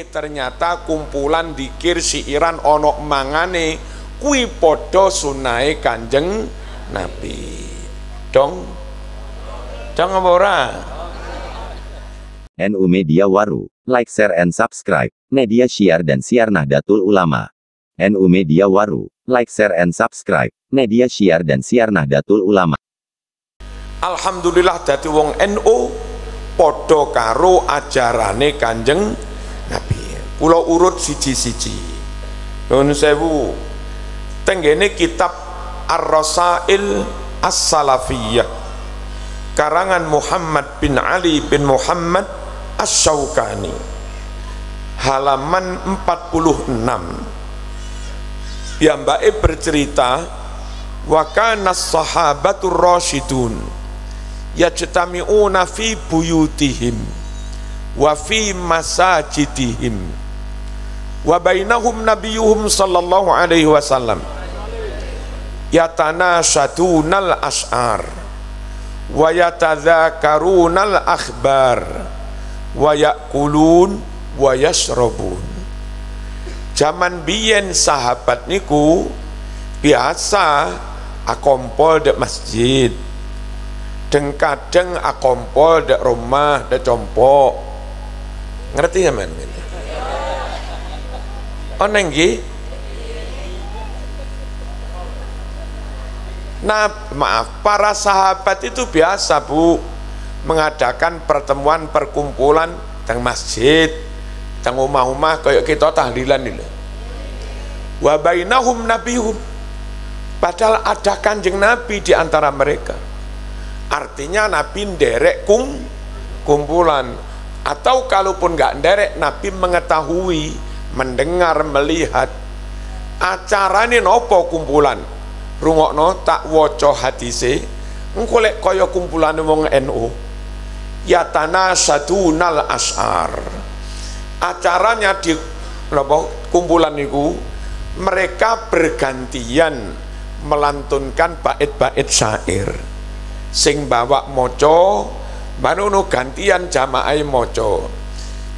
ternyata kumpulan dikir siiran onok mangane kui podo sunai Kanjeng Nabi. Dong apa ora? NU Media Waru, like, share and subscribe. Media Syiar dan Siar Nahdlatul Ulama. NU Media Waru, like, share and subscribe. Media Syiar dan Siar Nahdlatul Ulama. Alhamdulillah dadi wong NU podo karo ajarane Kanjeng Nabi. Kula urut siji-siji. Nuwun sewu. Tenggene kitab Ar-Rasail As-Salafiyah karangan Muhammad bin Ali bin Muhammad Asy-Syaukani, halaman 46. Piyambake bercerita, wa kana as-sahabatur rasyidun yajtami'una fi buyutihim wa fi masajidihim wa bainahum nabiyuhum sallallahu alaihi wasallam yatanashadunal ash'ar wa yatadzakarunal akhbar wa yakulun wa yashrabun. Zaman biyen sahabat niku biasa akompol dek masjid, deng kadang akompol dek rumah dek compok. Ngerti ya men? Oh nenggi. Nah maaf, para sahabat itu biasa bu mengadakan pertemuan perkumpulan teng masjid, teng omah-omah kayak kita tahlilan ini. Wa bainahum nabihum, padahal ada Kanjeng Nabi di antara mereka. Artinya Nabi nderek kumpulan, atau kalaupun nggak nderek, Nabi mengetahui, mendengar, melihat acarane nopo kumpulan. Rungokno tak waca hadise engko lek kaya kumpulane wong NU yatanashadunal ash'ar. Acaranya di kumpulan niku mereka bergantian melantunkan bait-bait syair. Sing bawa moco baru gantian jamaah moco.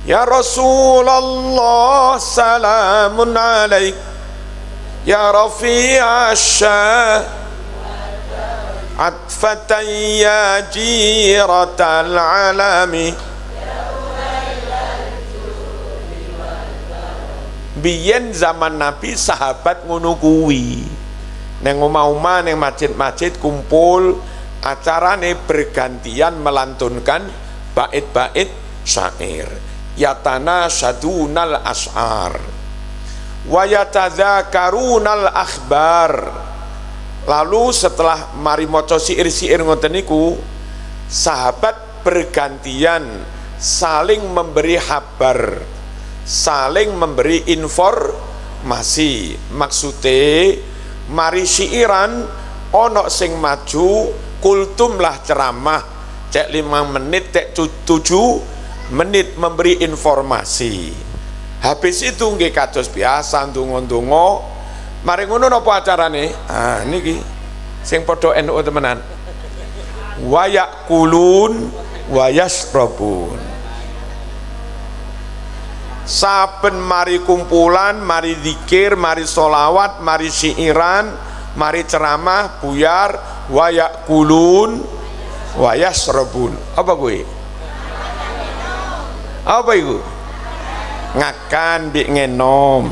Ya Rasulullah salamun alaik, ya Rafi'asya atfatan ya jiratal alami. Biyen zaman Nabi sahabat ngono kuwi. Neng omah-omah, neng masjid-masjid kumpul, acarane bergantian melantunkan bait-bait syair. Yatanashadunal ash'ar wa yatadzakarunal akhbar. Lalu setelah mari maca syair-syair ngoten niku, sahabat bergantian saling memberi kabar, saling memberi informasi. Maksude mari syairan ono sing maju kultum lah ceramah cek 5 menit cek 7 menit memberi informasi. Habis itu nggih kados biasa ndonga-ndonga. Mari ngono napa acarane? Ah niki sing padha NU temenan. Wa yakulun wa yashrabun. Saben mari kumpulan, mari zikir, mari sholawat, mari syairan, mari ceramah, buyar, wa yakulun wa yashrabun. Apa kuwi? Apa itu? Ngakan bi ngenom.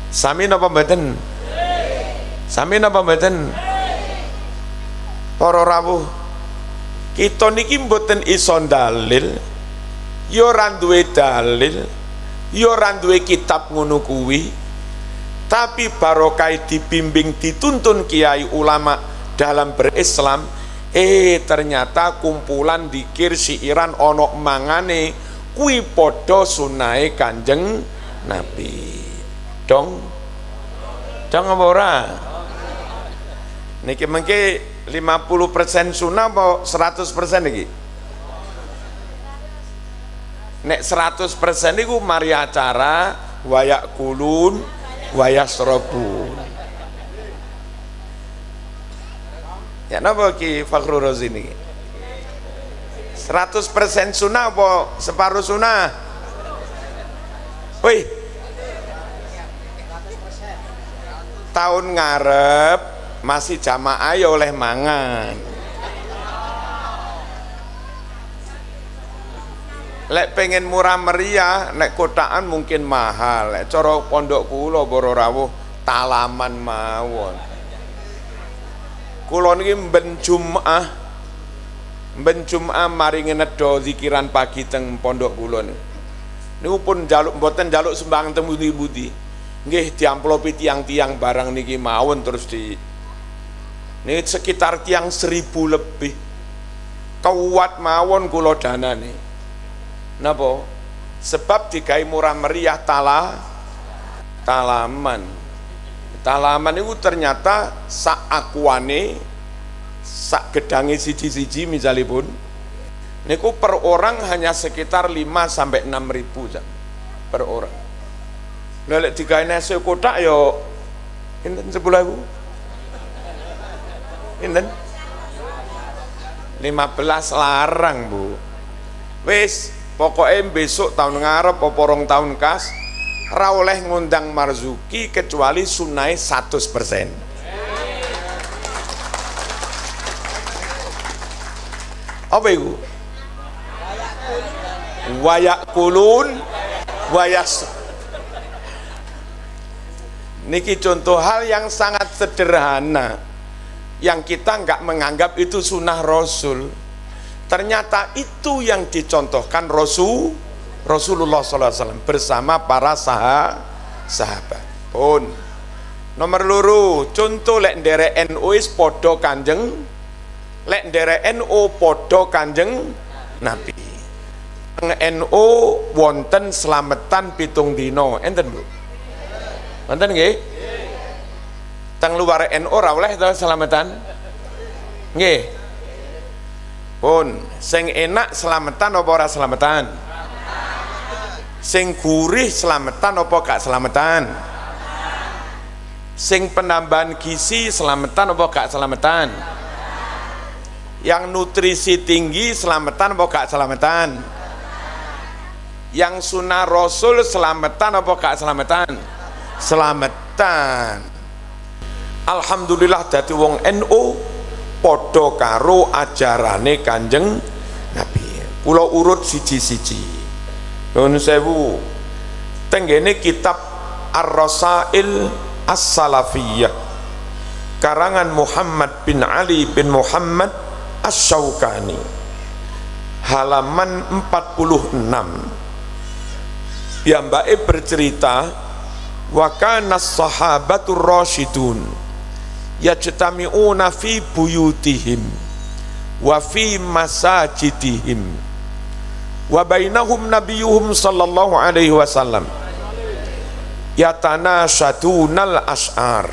Sami napa mboten? Sami napa mboten? Para rawuh, kita niki mboten iso dalil, ya ora duwe dalil, ya ora duwe kitab ngono kuwi. Tapi barokah dibimbing dituntun kiai ulama dalam berislam, ternyata kumpulan dikir siiran onok mangane kui podo sunai Kanjeng Nabi. Dong apa ora? Niki mengke 50% sunnah apa 100% iki? Nek 100% niku mari acara wayak kulun wayasrobun. Ya napa ki Fakhrul Razi niki? 100% sunnah apa separuh sunnah? Wih, tahun ngarep masih jamaah ya oleh mangan. Lek pengen murah meriah, lek kotaan mungkin mahal. Lek cara pondok kula Boro Rawuh talaman mawon. Kula niki ben Jumat mari nedha zikiran pagi teng pondok kula niku pun njaluk mboten njaluk sembang teng budi-budi. Nggih diamplopi tiang-tiang barang niki mawon terus di niki sekitar tiang 1000 lebih. Kuat mawon kula danane. Napa? Sebab digawe murah meriah talaman. Talaman itu ternyata sak akuane, sak gedange siji-siji misalipun niku per orang hanya sekitar 5 sampai 6 ribu per orang. Lah lek digawe nasi kotak yo pinten 10.000? Pinten? 15 larang, Bu. Wis pokoknya besok tahun ngarep apa rong tahun kas ra oleh ngundang marzuki kecuali sunai 100%. Apa itu? Wayakulun wayas. Niki contoh hal yang sangat sederhana yang kita nggak menganggap itu sunnah Rasul. Ternyata itu yang dicontohkan Rasulullah SAW bersama para sahabat. Pun nomor loro, contoh lek nderek NU is podo kanjeng, lek nderek NU podo kanjeng Nabi. NU wonten selamatan pitung dino, enten Bu? Wonten nggih? Teng luar NU ora oleh to selamatan? Nggih. Pun sing enak selamatan apa ora selamatan? Sing gurih selamatan apa gak selamatan? Sing penambahan gizi selamatan apa gak selamatan? Yang nutrisi tinggi selamatan apa gak selamatan? Yang sunnah Rasul selamatan apa gak selamatan? Selamatan. Alhamdulillah dadi wong NU podo karo ajarane kanjeng Nabi. Kula urut siji-siji. Nuwun sewu. Tenggene kitab Ar-Rasail As-Salafiyah karangan Muhammad bin Ali bin Muhammad Asy-Syaukani halaman 46. Piyambake bercerita wa kana sahabatur rasyidun yajtami'una fi buyutihim wa fi masajidihim wa bainahum nabiyuhum sallallahu alaihi wasallam yatanashadunal ash'ar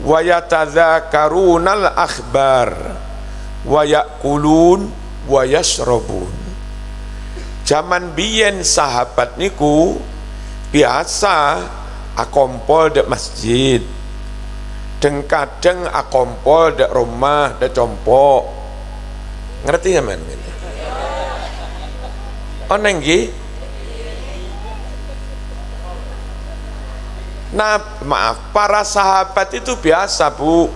wa yatadzakarunal akhbar wa yakulun wa yashrabun. Zaman biyen sahabat niku biasa akompol dek masjid, deng kadang akompol dek rumah dek compok. Ngerti ya men? Oh nenggi? Nah maaf, para sahabat itu biasa Bu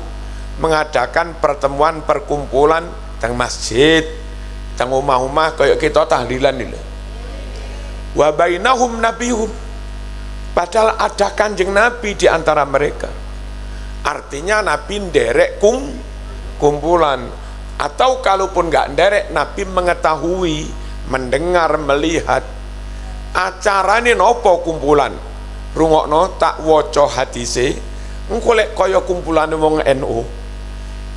mengadakan pertemuan perkumpulan teng masjid, teng omah-omah kayak kita tahlilan ini. Wa bainahum nabihum, padahal ada kanjeng Nabi di antara mereka. Artinya Nabi nderek kumpulan, atau kalaupun nggak nderek, Nabi mengetahui, mendengar, melihat acarane nopo kumpulan. Rungokno tak waca hadise, engko lek kaya kumpulan wong NU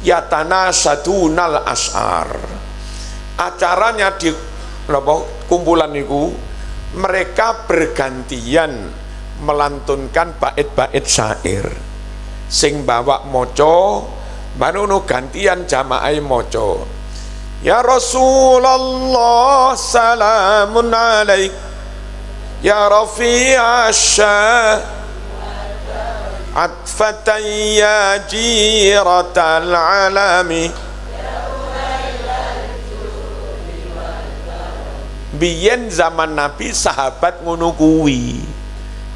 yatanashadunal ash'ar. Acaranya di kumpulan niku mereka bergantian melantunkan bait-bait syair. Sing bawa moco baru gantian jamaah moco. Ya Rasulullah salamun alaik, ya Rafi'asya atfatan ya jiratal alami Biyen zaman Nabi sahabat ngono kuwi.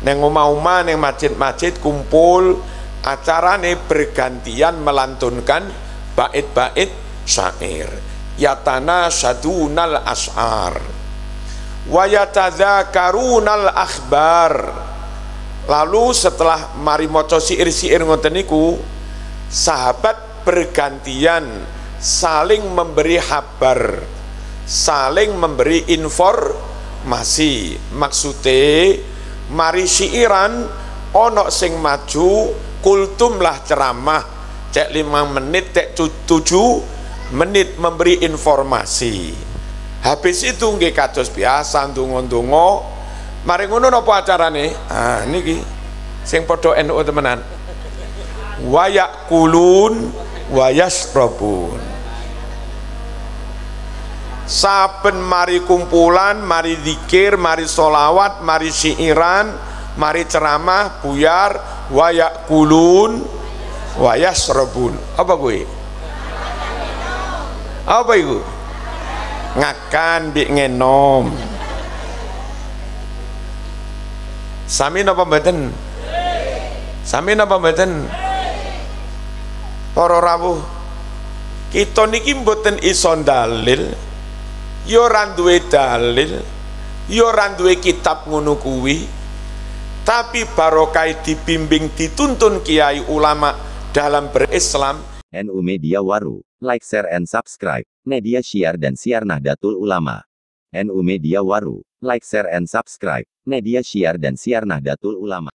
Neng omah-omah neng masjid-masjid kumpul, acarane bergantian melantunkan bait-bait syair. Yatana sadunal as'ar wa yatadzakarunal akhbar. Lalu setelah mari maca syair-syair ngoten niku, sahabat bergantian saling memberi kabar, saling memberi informasi. Maksude mari syairan ono sing maju kultumlah ceramah cek 5 menit cek 7 menit memberi informasi. Habis itu nggih kados biasa ndonga-ndonga. Mari ngono napa acarane? Ah niki sing padha NU temenan. Wa yakulun wa yasrabun. Saben mari kumpulan, mari zikir, mari sholawat, mari syairan, mari ceramah, buyar, wa yakulun wa yasrabun. Apa kuwi? Apa itu? Ngakan bi ngenom. Sami napa mboten? Sami napa mboten? Para rawuh, kita niki mboten iso dalil, ya ora duwe dalil, ya ora duwe kitab ngono kuwi. Tapi barokah dibimbing dituntun kiai ulama dalam berislam. NU Media Waru, like, share, and subscribe. Media Syiar dan Siar Nahdlatul Ulama. NU Media Waru, like, share, and subscribe. Media Syiar dan Siar Nahdlatul Ulama.